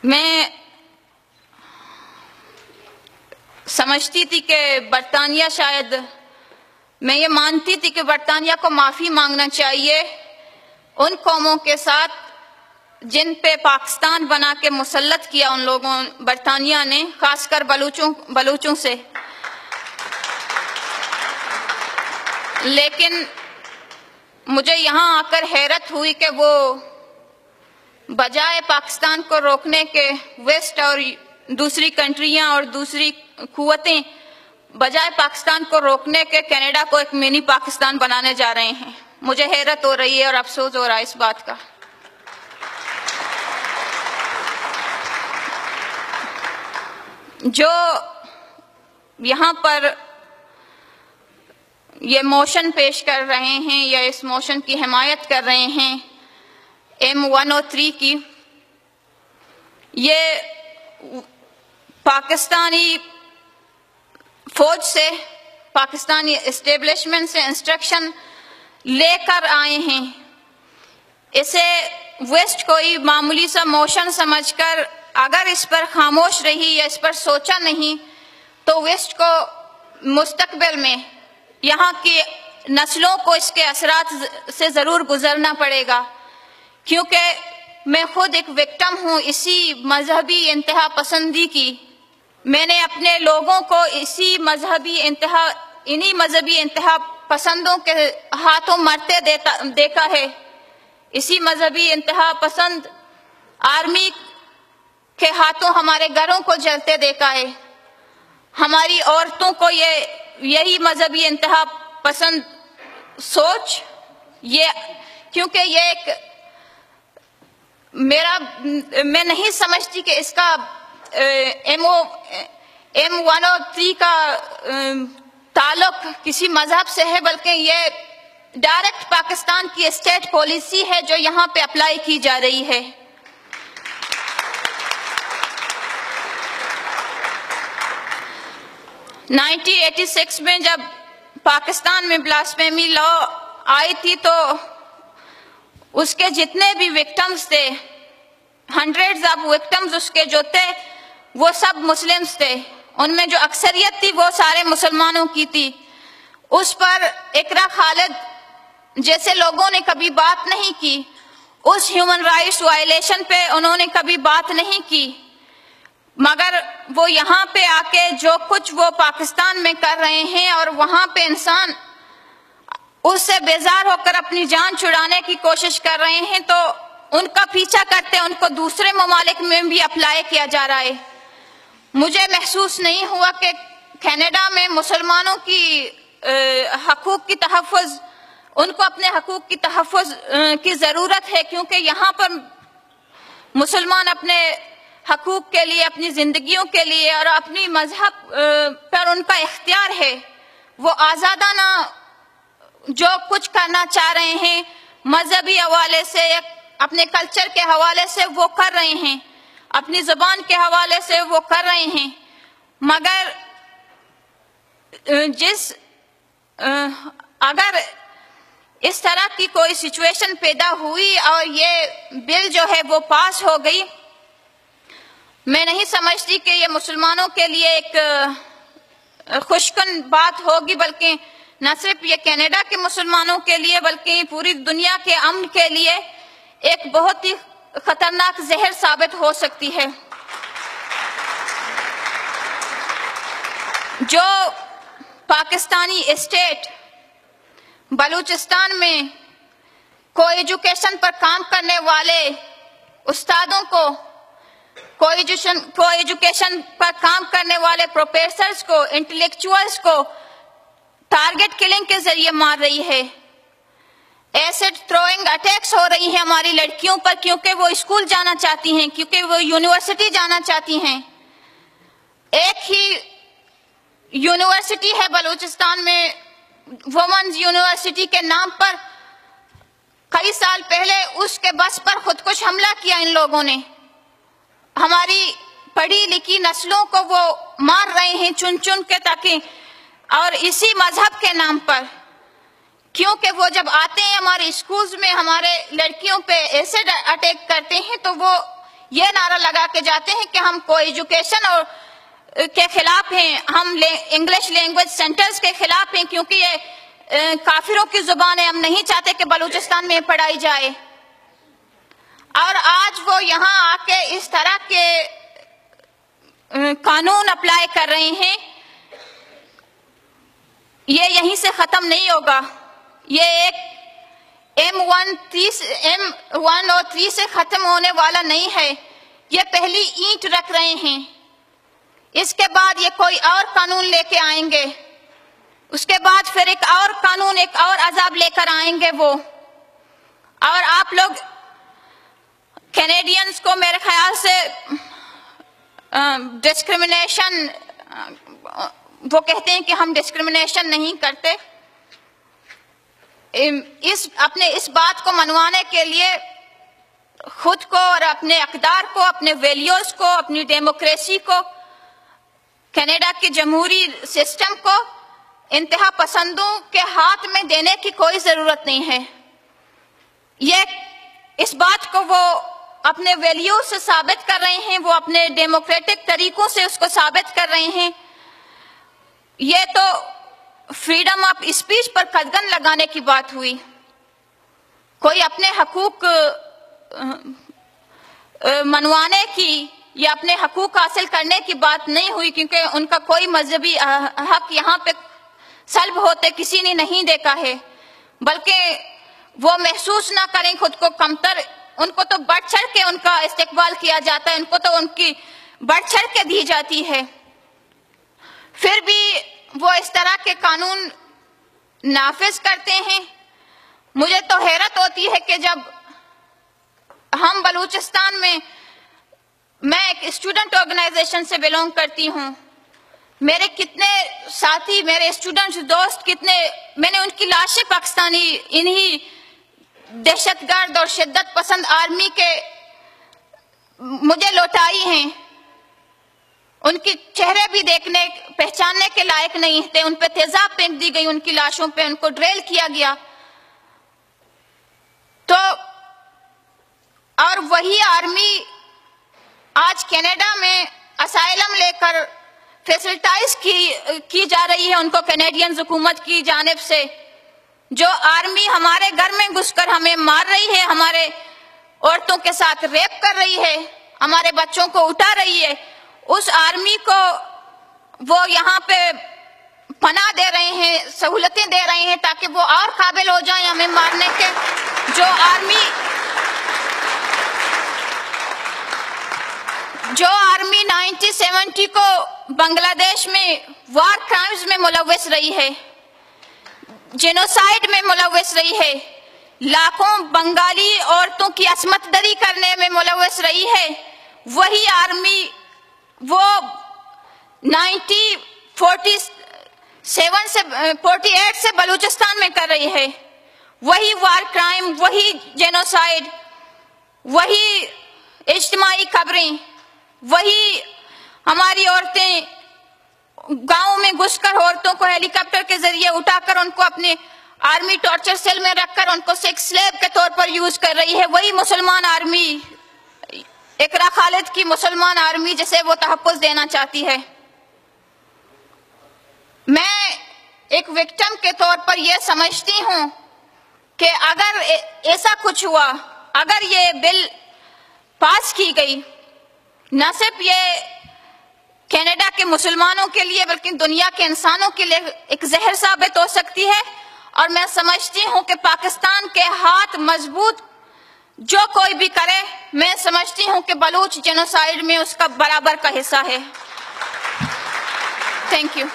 میں سمجھتی تھی کہ برطانیہ شاید میں یہ مانتی تھی کہ برطانیہ کو معافی مانگنا چاہیے ان قوموں کے ساتھ جن پہ پاکستان بنا کے مسلط کیا ان لوگوں برطانیہ نے، خاص کر بلوچوں سے. لیکن مجھے یہاں آ کر حیرت ہوئی کہ وہ بجائے پاکستان کو روکنے کے ویسٹ اور دوسری کنٹریاں اور دوسری قوتیں بجائے پاکستان کو روکنے کے کینیڈا کو ایک منی پاکستان بنانے جا رہے ہیں. مجھے حیرت ہو رہی ہے اور افسوس ہو رہا ہے اس بات کا. جو یہاں پر یہ موشن پیش کر رہے ہیں یا اس موشن کی حمایت کر رہے ہیں M103 کی، یہ پاکستانی فوج سے، پاکستانی اسٹیبلشمنٹ سے انسٹرکشن لے کر آئے ہیں. اسے ویسٹ کوئی معمولی سا موشن سمجھ کر اگر اس پر خاموش رہی یا اس پر سوچا نہیں تو ویسٹ کو مستقبل میں یہاں کی نسلوں کو اس کے اثرات سے ضرور گزرنا پڑے گا. کیونکہ میں خود ایک وکٹم ہوں اسی مذہبی انتہا پسندی کی. میں نے اپنے لوگوں کو انہی مذہبی انتہا پسندوں کے ہاتھوں مرتے دیکھا ہے. اسی مذہبی انتہا پسند آرمی کے ہاتھوں ہمارے گھروں کو جلتے دیکھا ہے. ہماری عورتوں کو یہی مذہبی انتہا پسند سوچ کیونکہ یہ ایک میں نہیں سمجھتی کہ اس کا M103 کا تعلق کسی مذہب سے ہے، بلکہ یہ ڈائریکٹ پاکستان کی اسٹیٹ پالیسی ہے جو یہاں پہ اپلائی کی جا رہی ہے. نائنٹین 86 میں جب پاکستان میں بلاسفیمی لا آئی تھی تو اس کے جتنے بھی وکٹمز تھے، ہنڈریڈز آف وکٹمز اس کے جو تھے وہ سب مسلمز تھے. ان میں جو اکثریت تھی وہ سارے مسلمانوں کی تھی. اس پر اقرا خالد جیسے لوگوں نے کبھی بات نہیں کی. اس ہیومن رائٹس وائلیشن پہ انہوں نے کبھی بات نہیں کی. مگر وہ یہاں پہ آ کے جو کچھ وہ پاکستان میں کر رہے ہیں اور وہاں پہ انسان اس سے بیزار ہو کر اپنی جان چھڑانے کی کوشش کر رہے ہیں تو ان کا پیچھا کرتے ان کو دوسرے ممالک میں بھی اپلائی کیا جا رہا ہے. مجھے محسوس نہیں ہوا کہ کینیڈا میں مسلمانوں کی حقوق کی تحفظ، ان کو اپنے حقوق کی تحفظ کی ضرورت ہے، کیونکہ یہاں پر مسلمان اپنے حقوق کے لیے، اپنی زندگیوں کے لیے اور اپنی مذہب پر ان کا اختیار ہے. وہ آزادانہ جو کچھ کرنا چاہ رہے ہیں مذہبی حوالے سے، اپنے کلچر کے حوالے سے وہ کر رہے ہیں، اپنی زبان کے حوالے سے وہ کر رہے ہیں. مگر اگر اس طرح کی کوئی سچویشن پیدا ہوئی اور یہ بل جو ہے وہ پاس ہو گئی، میں نہیں سمجھتی کہ یہ مسلمانوں کے لیے ایک خوشکن بات ہوگی، بلکہ نہ صرف یہ کینیڈا کے مسلمانوں کے لیے بلکہ پوری دنیا کے امن کے لیے ایک بہت ہی خطرناک زہر ثابت ہو سکتی ہے. جو پاکستانی اسٹیٹ بلوچستان میں کو ایجوکیشن پر کام کرنے والے استادوں کو، کو ایجوکیشن پر کام کرنے والے پروفیسرز کو، انٹلیکچوئلز کو ٹارگٹ کلنگ کے ذریعے مار رہی ہے. ایسڈ تھروئنگ اٹیکس ہو رہی ہیں ہماری لڑکیوں پر کیونکہ وہ اسکول جانا چاہتی ہیں، کیونکہ وہ یونیورسٹی جانا چاہتی ہیں. ایک ہی یونیورسٹی ہے بلوچستان میں، وومنز یونیورسٹی کے نام پر، کئی سال پہلے اس کے بس پر خودکش حملہ کیا ان لوگوں نے. ہماری پڑھی لکھی نسلوں کو وہ مار رہے ہیں چن چن کے تاکہ، اور اسی مذہب کے نام پر. کیونکہ وہ جب آتے ہیں ہمارے اسکولز میں ہمارے لڑکیوں پہ ایسڈ اٹیک کرتے ہیں تو وہ یہ نعرہ لگا کے جاتے ہیں کہ ہم کو ایجوکیشن اور کے خلاف ہیں، ہم انگلش لینگویج سینٹرز کے خلاف ہیں کیونکہ یہ کافروں کی زبان ہے، ہم نہیں چاہتے کہ بلوچستان میں پڑھائی جائے. اور آج وہ یہاں آ کے اس طرح کے قانون اپلائی کر رہے ہیں. یہ یہیں سے ختم نہیں ہوگا، یہ ایک M1 اور 3 سے ختم ہونے والا نہیں ہے. یہ پہلی اینٹ رکھ رہے ہیں، اس کے بعد یہ کوئی اور قانون لے کے آئیں گے، اس کے بعد پھر ایک اور قانون، ایک اور عذاب لے کر آئیں گے وہ. اور آپ لوگ کینیڈینز کو میرے خیال سے ڈسکریمنیشن، وہ کہتے ہیں کہ ہم ڈسکریمنیشن نہیں کرتے. اپنے اس بات کو منوانے کے لیے خود کو اور اپنے اقدار کو، اپنے ویلیوز کو، اپنی ڈیموکریسی کو، کینیڈا کی جمہوری سسٹم کو انتہا پسندوں کے ہاتھ میں دینے کی کوئی ضرورت نہیں ہے. اس بات کو وہ اپنے ویلیو سے ثابت کر رہے ہیں، وہ اپنے ڈیموکریٹک طریقوں سے اس کو ثابت کر رہے ہیں. یہ تو فریڈم آف اسپیچ پر قدغن لگانے کی بات ہوئی، کوئی اپنے حقوق منوانے کی یا اپنے حقوق حاصل کرنے کی بات نہیں ہوئی، کیونکہ ان کا کوئی مذہبی حق یہاں پہ سلب ہوتے کسی نے نہیں دیکھا ہے. بلکہ وہ محسوس نہ کریں خود کو کمتر، ان کو تو بڑھ چڑھ کے ان کا استقبال کیا جاتا ہے، ان کو تو ان کی بڑھ چڑھ کے دی جاتی ہے. پھر بھی وہ اس طرح کے قانون نافذ کرتے ہیں. مجھے تو حیرت ہوتی ہے کہ جب ہم بلوچستان میں ایک اسٹوڈنٹ آرگنائزیشن سے بیلونگ کرتی ہوں، میرے کتنے ساتھی، میرے اسٹوڈنٹس، دوست کتنے، میں نے ان کی لاشیں پاکستانی انہی دہشت گرد اور شدت پسند آرمی کے مجھے لوٹائی ہیں. ان کی چہرے بھی دیکھنے پہچاننے کے لائق نہیں تھے، ان پہ تیزاب پھینک دی گئی، ان کی لاشوں پہ ان کو ڈریل کیا گیا. تو اور وہی آرمی آج کینیڈا میں اسائلم لے کر فیسلٹائز کی جا رہی ہے ان کو کینیڈین حکومت کی جانب سے. جو آرمی ہمارے گھر میں گھس کر ہمیں مار رہی ہے، ہمارے عورتوں کے ساتھ ریپ کر رہی ہے، ہمارے بچوں کو اٹھا رہی ہے، اس آرمی کو وہ یہاں پہ پناہ دے رہے ہیں، سہولتیں دے رہے ہیں تاکہ وہ اور قابل ہو جائیں ہمیں مارنے کے. جو آرمی 1970 کو بنگلہ دیش میں وار کرائمز میں ملوث رہی ہے، جینوسائیڈ میں ملوث رہی ہے، لاکھوں بنگالی عورتوں کی عصمت دری کرنے میں ملوث رہی ہے، وہی آرمی وہ 48 سے بلوچستان میں کر رہی ہے. وہی وار کرائم، وہی جینوسائیڈ، وہی اجتماعی قبریں، وہی ہماری عورتیں گاؤں میں گھس کر عورتوں کو ہیلی کاپٹر کے ذریعے اٹھا کر ان کو اپنے آرمی ٹارچر سیل میں رکھ کر ان کو سیکس سلیو کے طور پر یوز کر رہی ہے. وہی مسلمان آرمی، اقرا خالد کی مسلمان آرمی جسے وہ تحفظ دینا چاہتی ہے. میں ایک وکٹم کے طور پر یہ سمجھتی ہوں کہ اگر ایسا کچھ ہوا، اگر یہ بل پاس کی گئی، نہ صرف یہ کینیڈا کے مسلمانوں کے لیے بلکہ دنیا کے انسانوں کے لیے ایک زہر ثابت ہو سکتی ہے. اور میں سمجھتی ہوں کہ پاکستان کے ہاتھ مضبوط جو کوئی بھی کرے، میں سمجھتی ہوں کہ بلوچ جینوسائیڈ میں اس کا برابر کا حصہ ہے. Thank you.